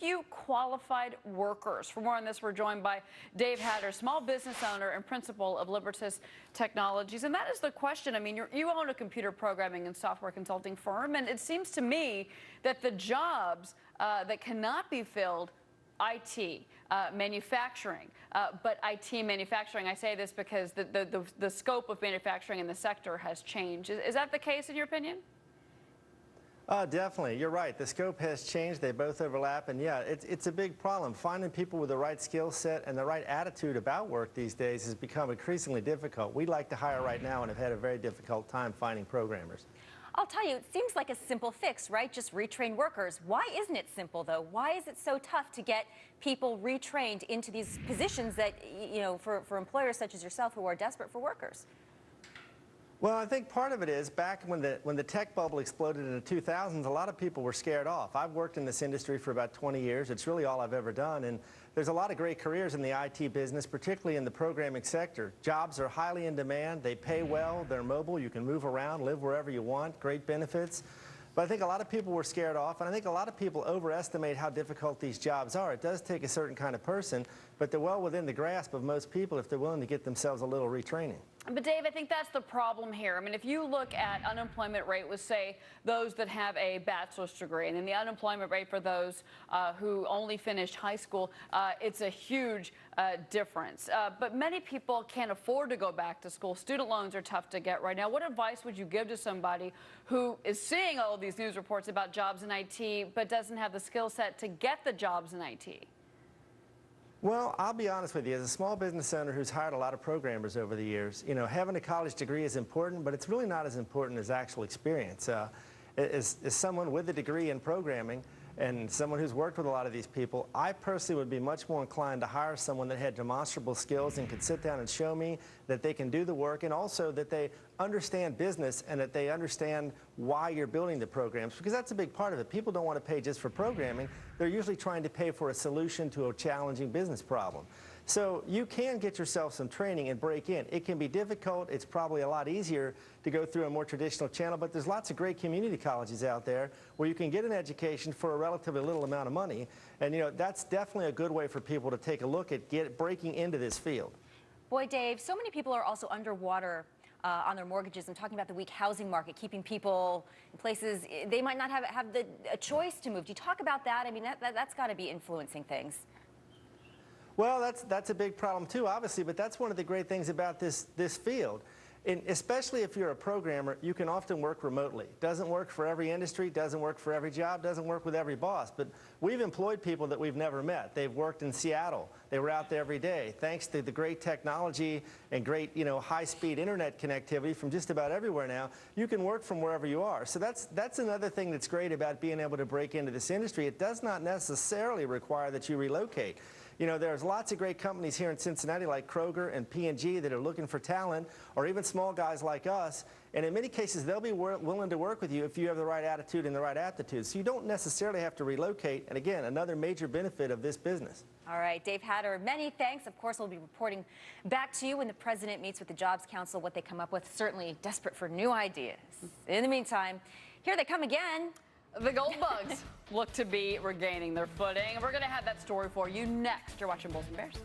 few qualified workers. For more on this, we're joined by Dave Hatter, small business owner and principal of Libertas Technologies. And that is the question. I mean, you own a computer programming and software consulting firm, and it seems to me that the jobs that cannot be filled, IT, manufacturing, but IT and manufacturing, I say this because the scope of manufacturing in the sector has changed. Is that the case in your opinion? Definitely. You're right. The scope has changed. They both overlap. And yeah, it's a big problem. Finding people with the right skill set and the right attitude about work these days has become increasingly difficult. We'd like to hire right now and have had a very difficult time finding programmers. I'll tell you, it seems like a simple fix, right? Just retrain workers. Why isn't it simple, though? Why is it so tough to get people retrained into these positions that, you know, for employers such as yourself who are desperate for workers? Well, I think part of it is back when the tech bubble exploded in the 2000s, a lot of people were scared off. I've worked in this industry for about 20 years. It's really all I've ever done. And there's a lot of great careers in the IT business, particularly in the programming sector. Jobs are highly in demand. They pay well. They're mobile. You can move around, live wherever you want, great benefits. But I think a lot of people were scared off, and I think a lot of people overestimate how difficult these jobs are. It does take a certain kind of person, but they're well within the grasp of most people if they're willing to get themselves a little retraining. But Dave, I think that's the problem here. I mean, if you look at unemployment rate with, say, those that have a bachelor's degree, and then the unemployment rate for those who only finished high school, it's a huge difference. But many people can't afford to go back to school. Student loans are tough to get right now. What advice would you give to somebody who is seeing all of these news reports about jobs in IT, but doesn't have the skill set to get the jobs in IT? Well, I'll be honest with you. As a small business owner who's hired a lot of programmers over the years, you know, having a college degree is important, but it's really not as important as actual experience. As someone with a degree in programming and someone who's worked with a lot of these people, I personally would be much more inclined to hire someone that had demonstrable skills and could sit down and show me that they can do the work, and also that they understand business and that they understand why you're building the programs, because that's a big part of it. People don't want to pay just for programming. They're usually trying to pay for a solution to a challenging business problem. So you can get yourself some training and break in. It can be difficult. It's probably a lot easier to go through a more traditional channel, but there's lots of great community colleges out there where you can get an education for a relatively little amount of money. And, you know, that's definitely a good way for people to take a look at breaking into this field. Boy, Dave, so many people are also underwater on their mortgages. I'm talking about the weak housing market, keeping people in places they might not have a choice to move. Do you talk about that? I mean, that's got to be influencing things. Well, that's a big problem too, obviously, but that's one of the great things about this field. And especially if you're a programmer, you can often work remotely. Doesn't work for every industry, doesn't work for every job, doesn't work with every boss. But we've employed people that we've never met. They've worked in Seattle. They were out there every day. Thanks to the great technology and great, you know, high-speed internet connectivity from just about everywhere now, you can work from wherever you are. So that's another thing that's great about being able to break into this industry. It does not necessarily require that you relocate. You know, there's lots of great companies here in Cincinnati like Kroger and P&G that are looking for talent, or even small guys like us, and in many cases they'll be willing to work with you if you have the right attitude and the right aptitude. So you don't necessarily have to relocate, and again, another major benefit of this business. All right, Dave Hatter, many thanks. Of course, we'll be reporting back to you when the President meets with the Jobs Council, what they come up with. Certainly desperate for new ideas. In the meantime, here they come again. The gold bugs look to be regaining their footing. We're going to have that story for you next. You're watching Bulls and Bears.